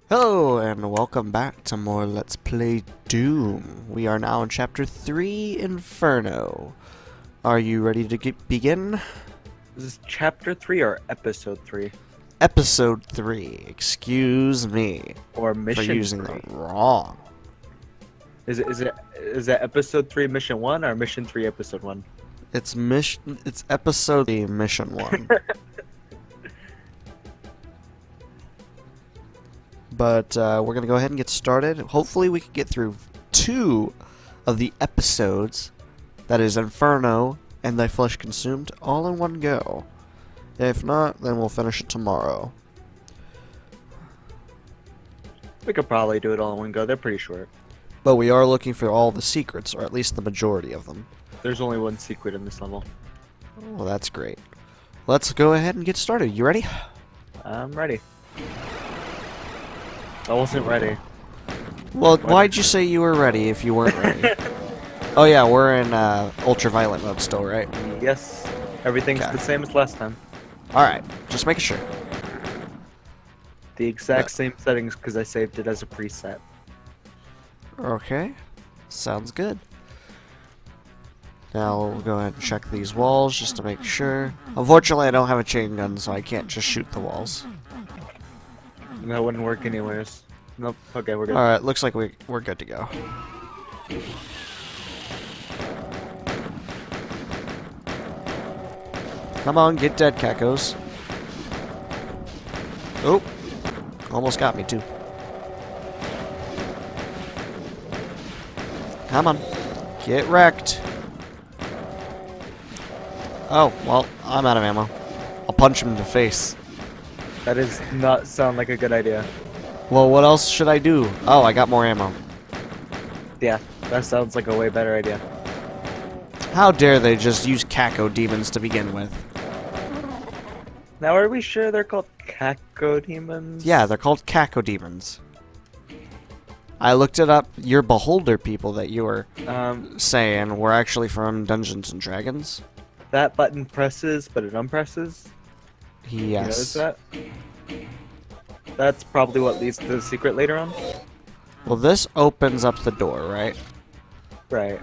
Hello and welcome back to more Let's Play Doom. We are now in Chapter 3, Inferno. Are you ready to begin? Is this chapter 3 or episode 3? Episode 3. Excuse me Or for mission using 3? the wrong. Is that episode 3 mission 1 or mission 3 episode 1? It's episode 3, mission 1. But we're going to go ahead and get started. Hopefully we can get through 2 of the episodes. That is Inferno and Thy Flesh Consumed all in one go. If not, then we'll finish it tomorrow. We could probably do it all in one go. They're pretty short. But we are looking for all the secrets, or at least the majority of them. There's only one secret in this level. Well, that's great. Let's go ahead and get started. You ready? I'm ready. I wasn't ready. Well, why'd you say you were ready if you weren't ready? Oh yeah, we're in ultraviolet mode still, right? Yes. Everything's Okay. the same as last time. Alright, just making sure. The exact same settings because I saved it as a preset. Okay, sounds good. Now we'll go ahead and check these walls just to make sure. Unfortunately, I don't have a chain gun, so I can't just shoot the walls. That wouldn't work anyways. Nope. Okay, we're good. Alright, looks like we're good to go. Come on, get dead, Cacos. Oh, almost got me too. Come on, get wrecked. Oh, well, I'm out of ammo. I'll punch him in the face. That does not sound like a good idea. Well, what else should I do? Oh, I got more ammo. Yeah, that sounds like a way better idea. How dare they just use Kikodemons to begin with? Now, are we sure they're called Kikodemons? Yeah, they're called Kikodemons. I looked it up. Your beholder people that you were saying were actually from Dungeons and Dragons. That button presses, but it unpresses? Yes. You notice that? That's probably what leads to the secret later on? Well, this opens up the door, right? Right.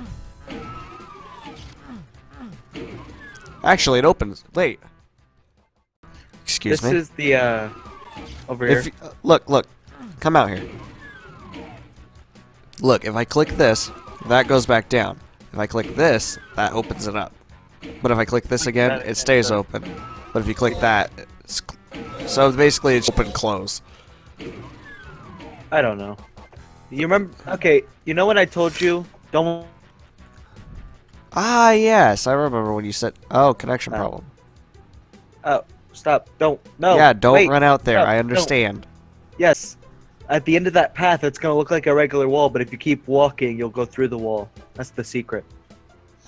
Actually, it opens. Wait. Excuse This me. is the, over here. If look, come out here. Look, if I click this, that goes back down. If I click this, that opens it up. But if I click this again, it stays open. But if you click that, so basically it's open close. I don't know. You remember? Okay, you know when I told you, don't... Ah, yes, I remember when you said, "Oh, connection Oh. problem." Oh, stop. Don't. No. Yeah, don't wait, run out there. stop, I don't. understand. Yes. At the end of that path, it's gonna look like a regular wall, but if you keep walking, you'll go through the wall. That's the secret.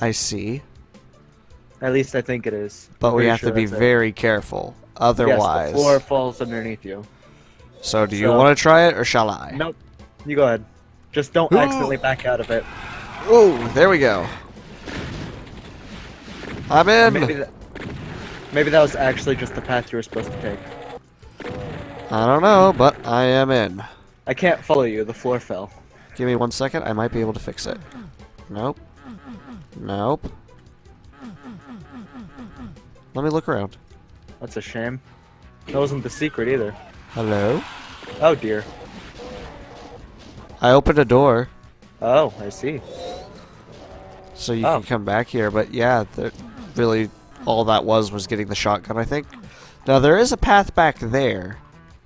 I see. At least I think it is. But I'm we pretty have sure to be that's it. very careful. Yes, Otherwise. the floor falls underneath you. So, do you So- want to try it or shall I? Nope. You go ahead. Just don't Ooh. accidentally back out of it. Oh, there we go. I'm in. Maybe that was actually just the path you were supposed to take. I don't know, but I am in. I can't follow you. The floor fell. Give me 1 second. I might be able to fix it. Nope. Nope. Let me look around. That's a shame. That wasn't the secret either. Hello? Oh dear. I opened a door, Oh, I see. so you Oh. can come back here. But yeah, really, all that was getting the shotgun, I think. Now, there is a path back there,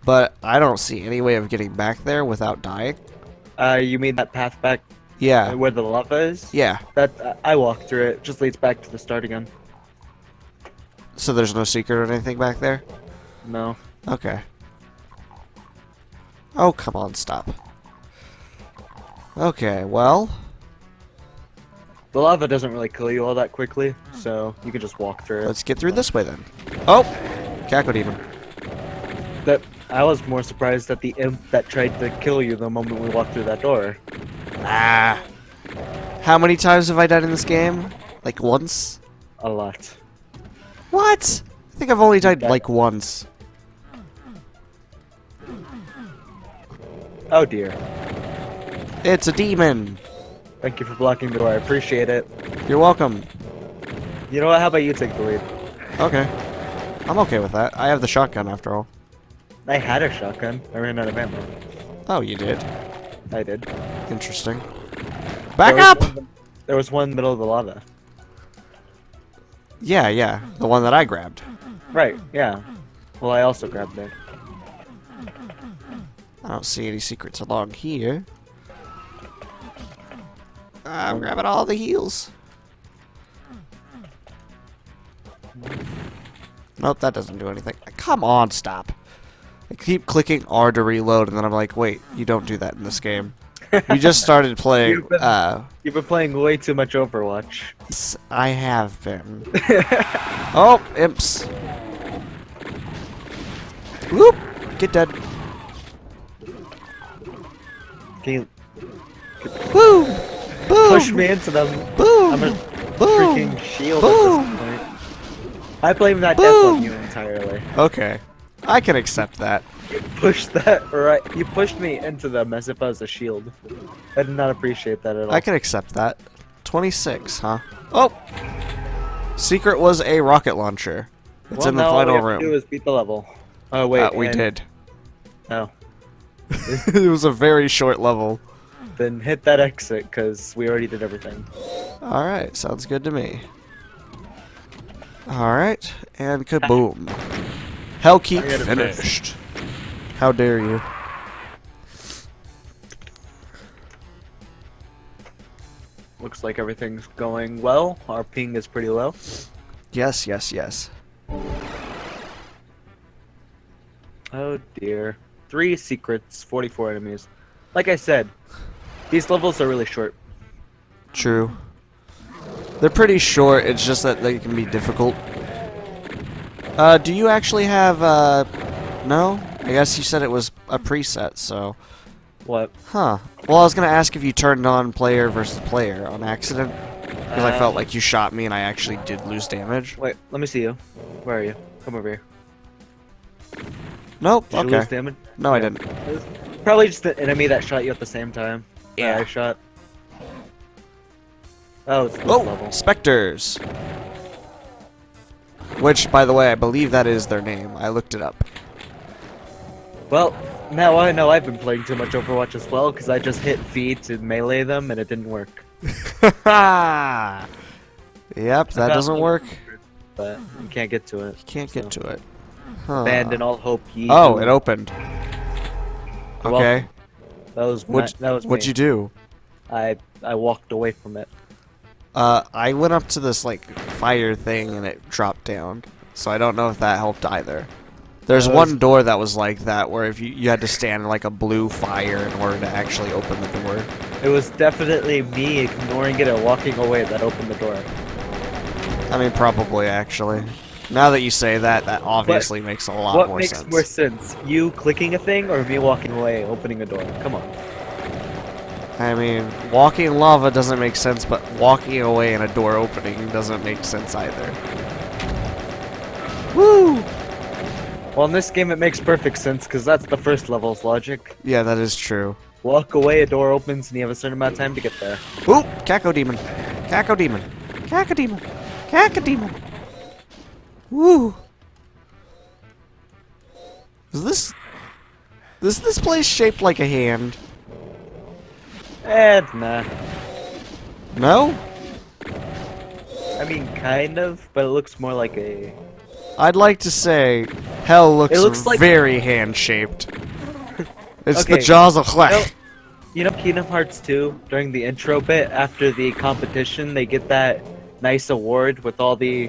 but I don't see any way of getting back there without dying. You mean that path back Yeah. where the lava is? Yeah. That I walked through it. Just leads back to the start again. So there's no secret or anything back there? No. Okay. Oh, come on, stop. Okay, well, The lava doesn't really kill you all that quickly, so you can just walk through it. let's get through this way then. Oh! Kikodemon. That I was more surprised at the imp that tried to kill you the moment we walked through that door. Ah. How many times have I died in this game? Like once? A lot. What? I think I've only died like once. Oh dear. It's a demon. Thank you for blocking the door. I appreciate it. You're welcome. You know what? How about you take the lead? Okay. I'm okay with that. I have the shotgun after all. I had a shotgun. I ran out of ammo. Oh, you did? I did. Interesting. Back up! There was one in the middle of the lava. Yeah. The one that I grabbed. Right, yeah. Well, I also grabbed it. I don't see any secrets along here. I'm grabbing all the heals. Nope, that doesn't do anything. Come on, stop. I keep clicking R to reload, and then I'm like, wait, you don't do that in this game. We just started playing, You've been playing way too much Overwatch. I have been. Oh, imps. Whoop! Get dead. Can you Boom! Boom! push me into them? Boom! I'm a Boom! freaking shield Boom! at this point. I blame that death Boom! on you entirely. Okay. I can accept that. You pushed that right. You pushed me into them as if I was a shield. I did not appreciate that at all. I can accept that. 26, huh? Oh! Secret was a rocket launcher. It's in the now final all we have to do room. is beat the level. Oh wait, We did. Oh, It was a very short level. then hit that exit because we already did everything. Alright, sounds good to me. Alright, and kaboom. Hellkeep I got it finished. How dare you? Looks like everything's going well. Our ping is pretty low. Yes. Oh dear. 3 secrets, 44 enemies. Like I said, these levels are really short. True. They're pretty short, it's just that they can be difficult. Do you actually have, no? I guess you said it was a preset, so... What? Huh. Well, I was gonna ask if you turned on player versus player on accident. Because I felt like you shot me and I actually did lose damage. Wait, let me see you. Where are you? Come over here. Nope, Did you okay. lose damage? No, I Yeah. didn't. It was probably just an enemy that shot you at the same time. Yeah. I shot. Oh, it's this Oh! level. Spectres! Which, by the way, I believe that is their name. I looked it up. Well, now I know I've been playing too much Overwatch as well, because I just hit V to melee them and it didn't work. Yep, that doesn't work. But you can't get to it. You can't get so. to it. Huh. Abandon all hope, ye. Oh, who- it opened. You're Okay. welcome. That was What'd me. you do? I walked away from it. I went up to this, like, fire thing and it dropped down. So I don't know if that helped either. There's That one was- door that was like that, where if you had to stand in, like, a blue fire in order to actually open the door. It was definitely me ignoring it and walking away that opened the door. I mean, probably, actually. Now that you say that, that obviously makes a lot What more makes sense. more sense? You clicking a thing or me walking away opening a door? Come on. I mean, walking in lava doesn't make sense, but walking away in a door opening doesn't make sense either. Woo! Well, in this game it makes perfect sense because that's the first level's logic. Yeah, that is true. Walk away, a door opens, and you have a certain amount of time to get there. Ooh! Kikodemon! Kikodemon! Kikodemon! Kikodemon! Woo! Is this place shaped like a hand? Nah. No? I mean, kind of, but it looks more like a... I'd like to say, hell looks, like- very hand-shaped. It's the Okay, jaws of flesh. You know Kingdom Hearts 2, during the intro bit, after the competition, they get that nice award with all the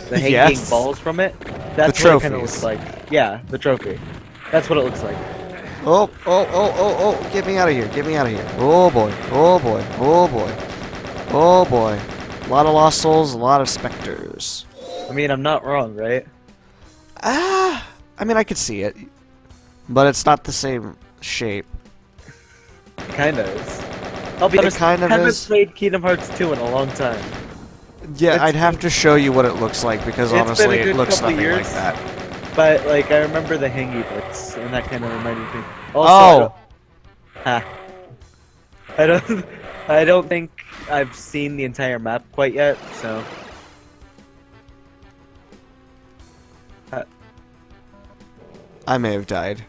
hanging Yes. balls from it? That's The what it kind of trophies. looks like. Yeah, the trophy. That's what it looks like. Oh, get me out of here, get me out of here. Oh boy, oh boy, oh boy. Oh boy. A lot of lost souls, a lot of specters. I mean, I'm not wrong, right? I mean, I could see it. But it's not the same shape. Kinda is. I'll be honest, kind of I haven't is. played Kingdom Hearts 2 in a long time. Yeah, It's I'd have to show you what it looks like, because It's been a honestly, it good looks couple nothing like years. that. But, like, I remember the hangy bits, and that kind of reminded me. Oh! Ha. I don't. I don't think I've seen the entire map quite yet. So. I may have died,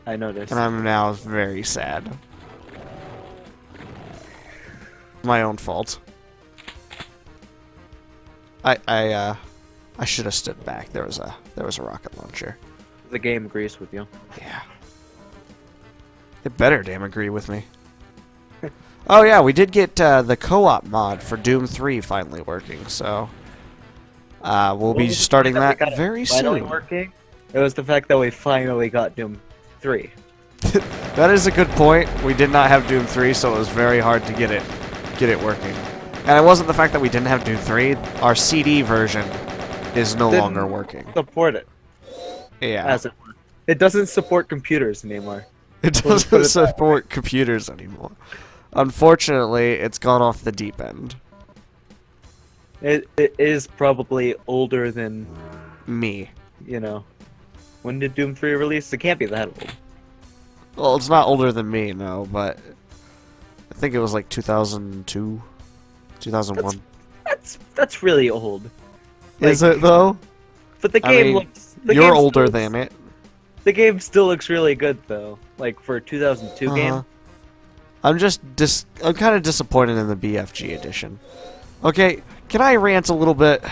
I noticed. and I'm now very sad. My own fault. I should have stood back. There was a rocket launcher. The game agrees with you. Yeah. It better damn agree with me. Oh yeah, we did get the co-op mod for Doom 3 finally working, so we'll be starting that very finally soon. Working? It was the fact that we finally got Doom 3. That is a good point. We did not have Doom 3, so it was very hard to get it working. And it wasn't the fact that we didn't have Doom 3. Our CD version is no longer working. Support it. Yeah. As it were. It doesn't support computers anymore. It doesn't support computers anymore. Unfortunately, it's gone off the deep end. It is probably older than, Me. you know. When did Doom 3 release? It can't be that old. Well, it's not older than me, no, but I think it was like 2002, 2001. That's really old. Is it though? But the I game mean, looks. The you're game older still than looks, it. The game still looks really good though. Like for a 2002 game. I'm kind of disappointed in the BFG edition. Okay, can I rant a little bit?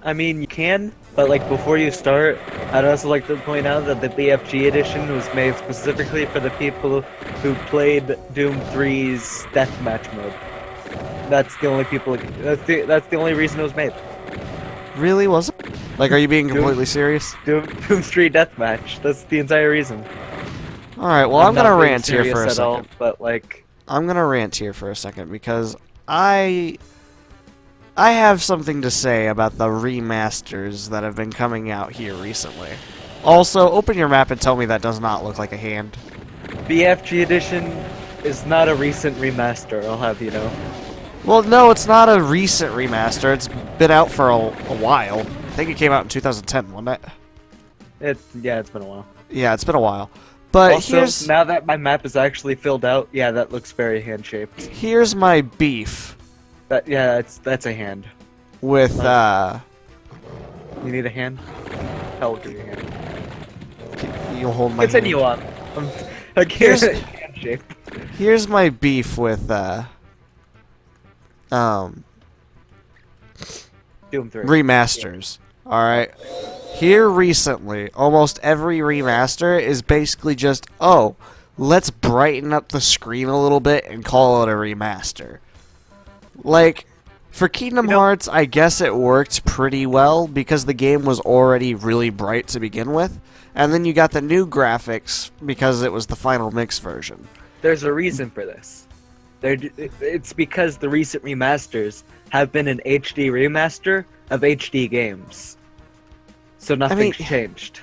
I mean, you can, but like before you start, I'd also like to point out that the BFG edition was made specifically for the people who played Doom 3's deathmatch mode. That's the only people. That's the only reason it was made. Really, was it? Like, are you being completely serious? Doom 3 deathmatch. That's the entire reason. All right, well, I'm gonna rant here for a second. All, but like, I'm gonna rant here for a second because I have something to say about the remasters that have been coming out here recently. Also, open your map and tell me that does not look like a hand. BFG edition is not a recent remaster. I'll have you know. Well, no, it's not a recent remaster. It's been out for a while. I think it came out in 2010, wasn't it? Yeah, it's been a while. Yeah, it's been a while. But also, now that my map is actually filled out, yeah, that looks very hand-shaped. Here's my beef. That's a hand. With You need a hand? I'll give you a hand. You'll hold my Continue hand. on. I can't hand-shape. Here's my beef with Doom 3. remasters. Yeah. Alright. Here recently, almost every remaster is basically just, oh, let's brighten up the screen a little bit and call it a remaster. Like, for Kingdom Hearts, I guess it worked pretty well because the game was already really bright to begin with. And then you got the new graphics because it was the final mix version. There's a reason for this. It's because the recent remasters have been an HD remaster of HD games. So nothing's changed.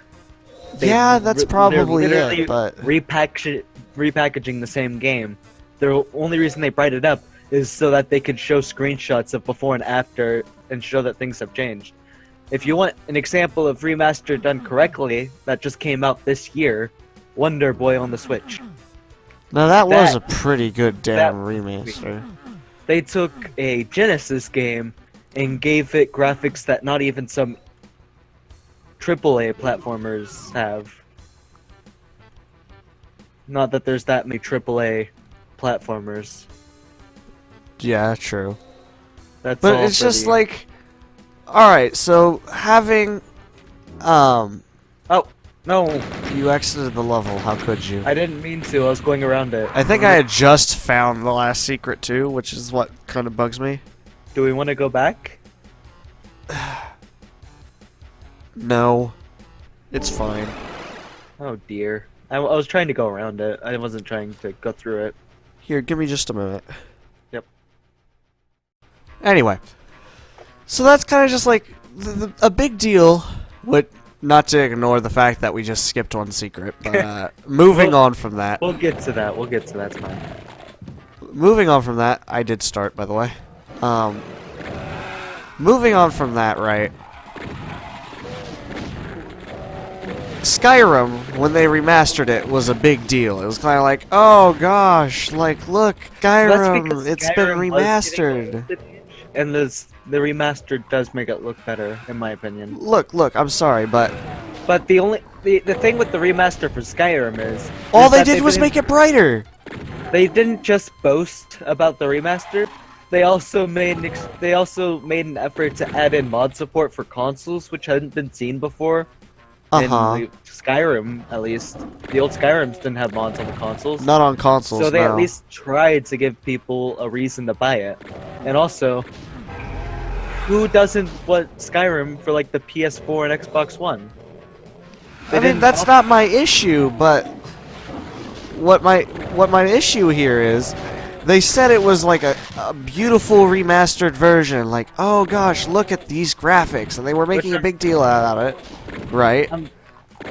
Yeah, that's probably it, but repackaging the same game. The only reason they brightened it up is so that they could show screenshots of before and after and show that things have changed. If you want an example of remaster done correctly that just came out this year, Wonder Boy on the Switch. Now that was a pretty good damn remaster. They took a Genesis game and gave it graphics that not even some AAA platformers have. Not that there's that many AAA platformers. Yeah, true. But it's just like, alright, so having, Oh, no. You exited the level, how could you? I didn't mean to, I was going around it. I think I had just found the last secret too, which is what kind of bugs me. Do we want to go back? No. It's fine. Oh dear. I was trying to go around it. I wasn't trying to go through it. Here, give me just a minute. Yep. Anyway. So that's kind of just like a big deal, but not to ignore the fact that we just skipped one secret. But moving on from that. We'll get to that. It's fine. Moving on from that, I did start, by the way. Moving on from that, right? Skyrim, when they remastered it, was a big deal. It was kind of like, oh gosh, like look, That's Skyrim, because it's been Skyrim was getting remastered. the age, and the remastered does make it look better, in my opinion. Look, I'm sorry, but But the thing with the remaster for Skyrim is all they that did was make it brighter. They didn't just boast about the remaster. They also made an effort to add in mod support for consoles, which hadn't been seen before. In Skyrim, at least, the old Skyrims didn't have mods on the consoles. Not on consoles, So they no. at least tried to give people a reason to buy it. And also, who doesn't want Skyrim for like the PS4 and Xbox One? I mean, that's not my issue, but what my issue here is, they said it was like a beautiful remastered version. Like, oh gosh, look at these graphics, and they were making a big deal out of it, right?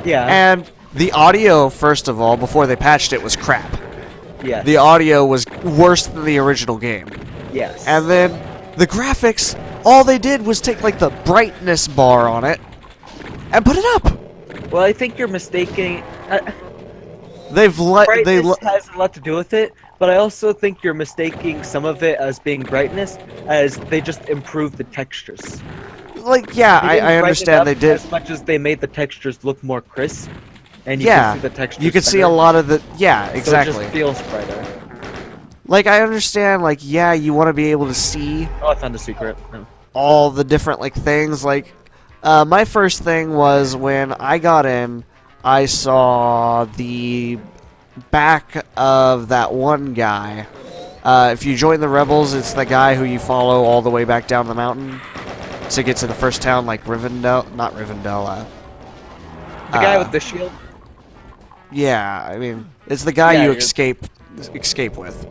Yeah. And the audio, first of all, before they patched it, was crap. Yes. The audio was worse than the original game. Yes. And then the graphics, all they did was take like the brightness bar on it and put it up. Well, I think you're mistaking. Brightness has a lot to do with it, but I also think you're mistaking some of it as being brightness, as they just improved the textures. Like, yeah, I understand they did. As much as they made the textures look more crisp, and you Yeah, can see the textures you could see a better, lot of the. Yeah, exactly. So it just feels brighter. Like, I understand, like, yeah, you want to be able to see Oh, I found a secret. No. all the different, like, things. Like, my first thing was when I got in, I saw the back of that one guy. If you join the Rebels, it's the guy who you follow all the way back down the mountain to get to the first town, like Rivendell. Not Rivendell, The guy with the shield? yeah, I mean, it's the guy Yeah, you you're- escape with.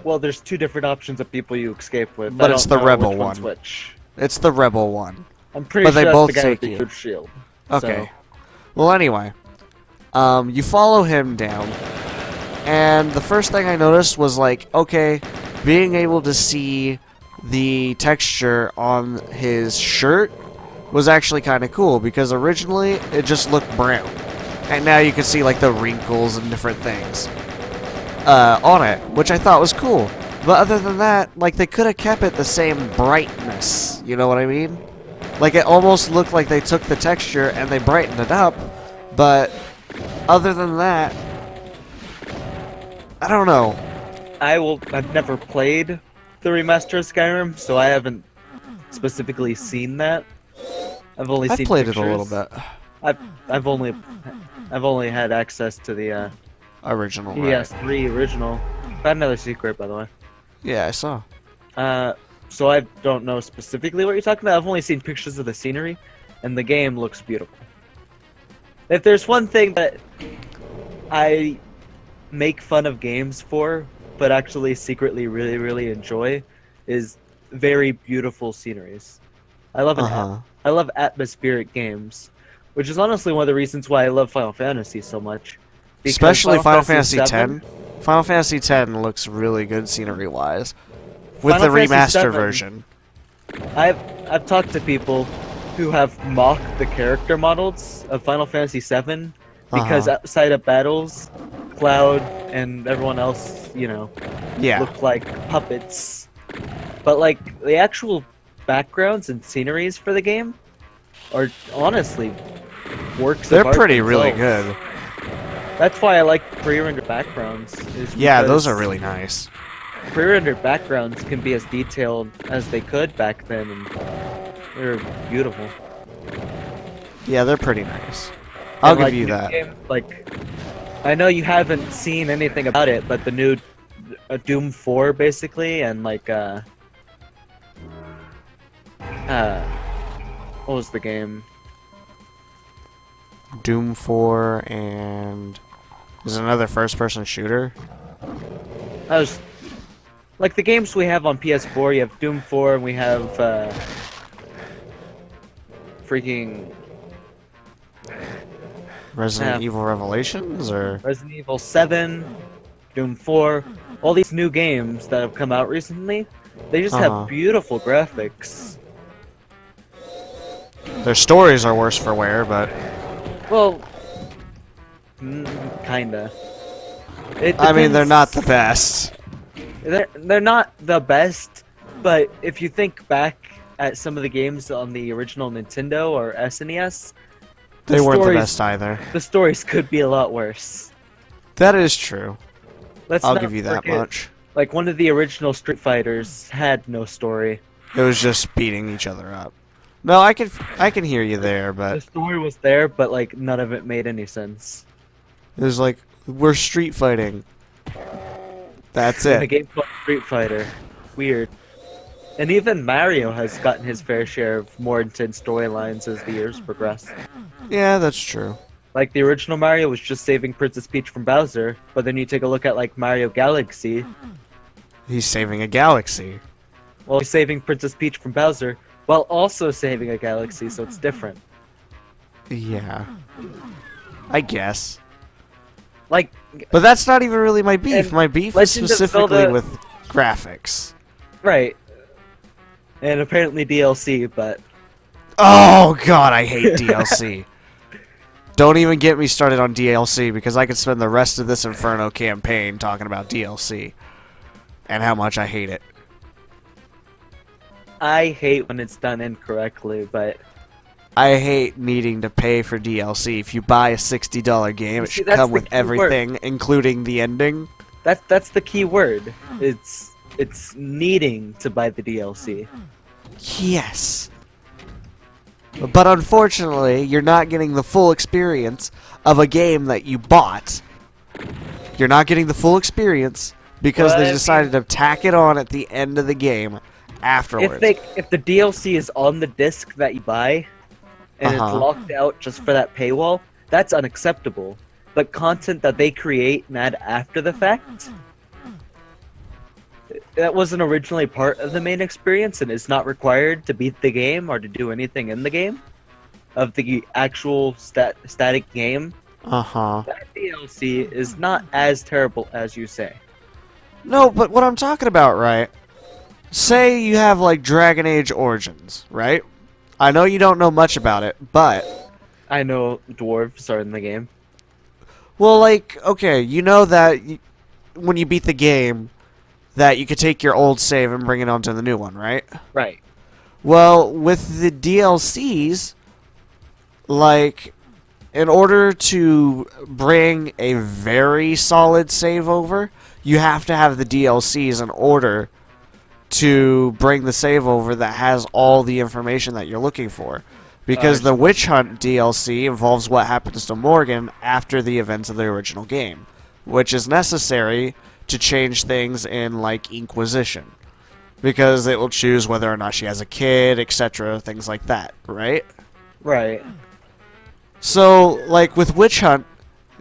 Well, there's two different options of people you escape with. But I it's don't the know rebel which one's one. which. It's the Rebel one. I'm pretty But sure they that's both the guy take with the you. huge shield. Okay. So, Well, anyway, you follow him down, and the first thing I noticed was like, okay, being able to see the texture on his shirt was actually kind of cool, because originally it just looked brown, and now you can see like the wrinkles and different things on it, which I thought was cool. But other than that, like, they could have kept it the same brightness, you know what I mean? Like, it almost looked like they took the texture and they brightened it up, but other than that, I don't know. I've never played the remaster of Skyrim, so I haven't specifically seen that. I've only I've seen played pictures. it a little bit. I've only had access to the Original, right? PS3 original. Found another secret, by the way. Yeah, I saw. So I don't know specifically what you're talking about. I've only seen pictures of the scenery, and the game looks beautiful. If there's one thing that I make fun of games for, but actually secretly really, really enjoy, is very beautiful sceneries. I love I love atmospheric games, which is honestly one of the reasons why I love Final Fantasy so much. Because Especially Final Fantasy X. VII Final Fantasy X looks really good scenery-wise. With Final the Fantasy remaster VII version. I've talked to people who have mocked the character models of Final Fantasy VII because outside of battles, Cloud and everyone else, Yeah. look like puppets. But like the actual backgrounds and sceneries for the game are honestly works. They're of art pretty really themselves. good. That's why I like pre-rendered backgrounds. Yeah, those because are really nice. Pre-rendered backgrounds can be as detailed as they could back then, and they're beautiful. Yeah, they're pretty nice. I'll And, give like, you new that. game, like, I know you haven't seen anything about it, but the new Doom 4, basically, and like, what was the game? Doom 4 and... There's another first-person shooter. I was like the games we have on PS4. You have Doom 4, and we have freaking Resident Evil Revelations, or... Resident Evil 7, Doom 4. All these new games that have come out recently, they just have beautiful graphics. Their stories are worse for wear, but... Well, Kinda. It I mean, they're not the depends. best. They're not the best, but if you think back at some of the games on the original Nintendo or SNES, They weren't the stories- best either. the stories could be a lot worse. That is true. Let's I'll not give you that forget, much. Like one of the original Street Fighters had no story. It was just beating each other up. No, I can hear you there, The but story was there, but like none of it made any sense. it was like we're street fighting. That's In a it. game called Street Fighter, weird. And even Mario has gotten his fair share of more intense storylines as the years progress. Yeah, that's true. Like the original Mario was just saving Princess Peach from Bowser, but then you take a look at like Mario Galaxy, He's saving a galaxy. well, he's saving Princess Peach from Bowser while also saving a galaxy, so it's different. Yeah. I guess. Like, But that's not even really my beef. And My beef is Legend of specifically Zelda- with graphics. right. And apparently DLC, but Oh god, I hate DLC. Don't even get me started on DLC because I could spend the rest of this Inferno campaign talking about DLC and how much I hate it. I hate when it's done incorrectly, but I hate needing to pay for DLC. If you buy a $60 game, You it see, should that's come the with key word. everything, including the ending. that's the key word. It's needing to buy the DLC. Yes. But unfortunately, you're not getting the full experience of a game that you bought. You're not getting the full experience because Well, I they mean- decided to tack it on at the end of the game afterwards. If the DLC is on the disc that you buy and it's Uh-huh. locked out just for that paywall, that's unacceptable. But content that they create and add after the fact, that wasn't originally part of the main experience and is not required to beat the game or to do anything in the game of the actual static game. Uh-huh. That DLC is not as terrible as you say. No, but what I'm talking about, right? Say you have, like, Dragon Age Origins, right? I know you don't know much about it, but... I know dwarves are in the game. Well, like, okay, you know that when you beat the game, that you could take your old save and bring it onto the new one, right? Right. Well, with the DLCs, like, in order to bring a very solid save over, you have to have the DLCs in order to bring the save over that has all the information that you're looking for. Because the Witch Hunt DLC involves what happens to Morgan after the events of the original game, which is necessary to change things in, like, Inquisition. Because it will choose whether or not she has a kid, etc., things like that, right? Right. So, like, with Witch Hunt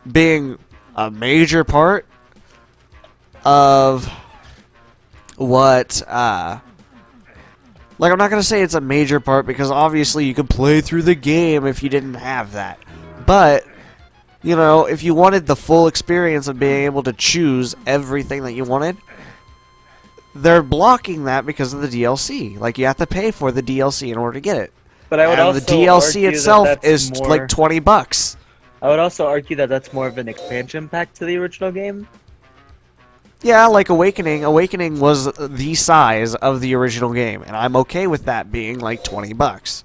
being a major part of what, like, I'm not going to say it's a major part because obviously you could play through the game if you didn't have that. But, you know, if you wanted the full experience of being able to choose everything that you wanted, they're blocking that because of the DLC. Like, you have to pay for the DLC in order to get it. But I would And also the DLC argue itself that is that's more, like $20. I would also argue that that's more of an expansion pack to the original game. Yeah, like Awakening. Awakening was the size of the original game, and I'm okay with that being like $20.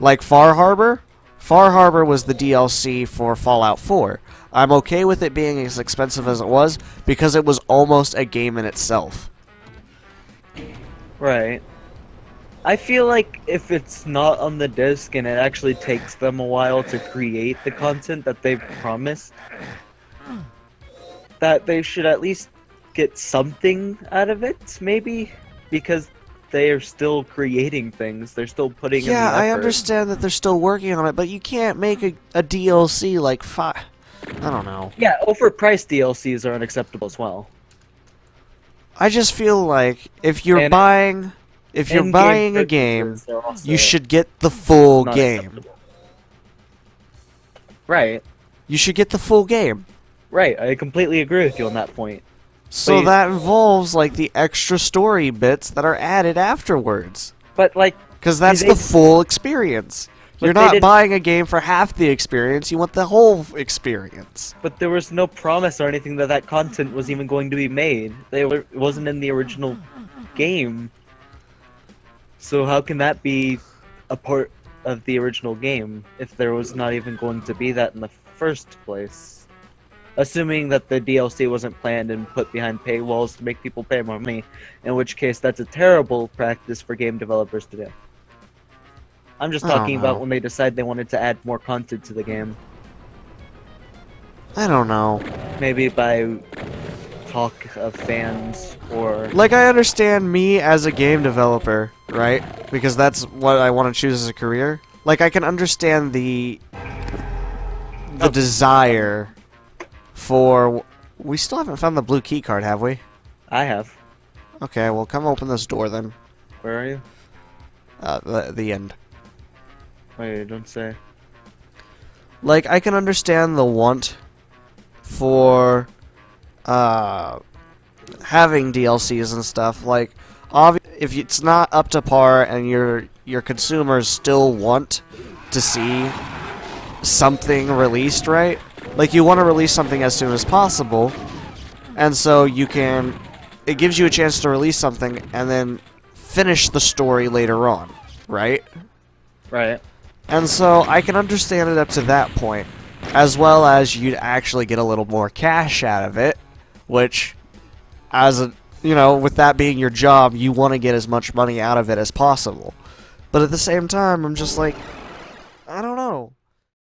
Like Far Harbor? Far Harbor was the DLC for Fallout 4. I'm okay with it being as expensive as it was because it was almost a game in itself. Right. I feel like if it's not on the disc and it actually takes them a while to create the content that they've promised, that they should at least get something out of it, maybe? Because they are still creating things. They're still putting in the Yeah, I effort. understand that they're still working on it, but you can't make a DLC like I don't know. Yeah, overpriced DLCs are unacceptable as well. I just feel like if you're And buying a game, purchases are also you should get the full not game. acceptable. Right. You should get the full game. Right, I completely agree with you on that point. So Please. that involves like the extra story bits that are added afterwards. But like, Because that's they- the full experience. You're they not didn't- buying a game for half the experience, you want the whole experience. But there was no promise or anything that content was even going to be made. It wasn't in the original game. So how can that be a part of the original game if there was not even going to be that in the first place? Assuming that the DLC wasn't planned and put behind paywalls to make people pay more money, in which case that's a terrible practice for game developers to do. I'm just I don't talking about know. when they decide they wanted to add more content to the game. I don't know. Maybe by talk of fans or... Like, I understand me as a game developer, right? Because that's what I want to choose as a career. Like, I can understand the desire for... We still haven't found the blue key card, have we? I have. Okay, well, come open this door then. Where are you? The end. Wait, don't say. Like, I can understand the want for having DLCs and stuff. Like, if it's not up to par and your consumers still want to see something released, right? Like, you want to release something as soon as possible, and so it gives you a chance to release something and then finish the story later on, right? Right. And so I can understand it up to that point, as well as you'd actually get a little more cash out of it, which, with that being your job, you want to get as much money out of it as possible. But at the same time, I'm just like,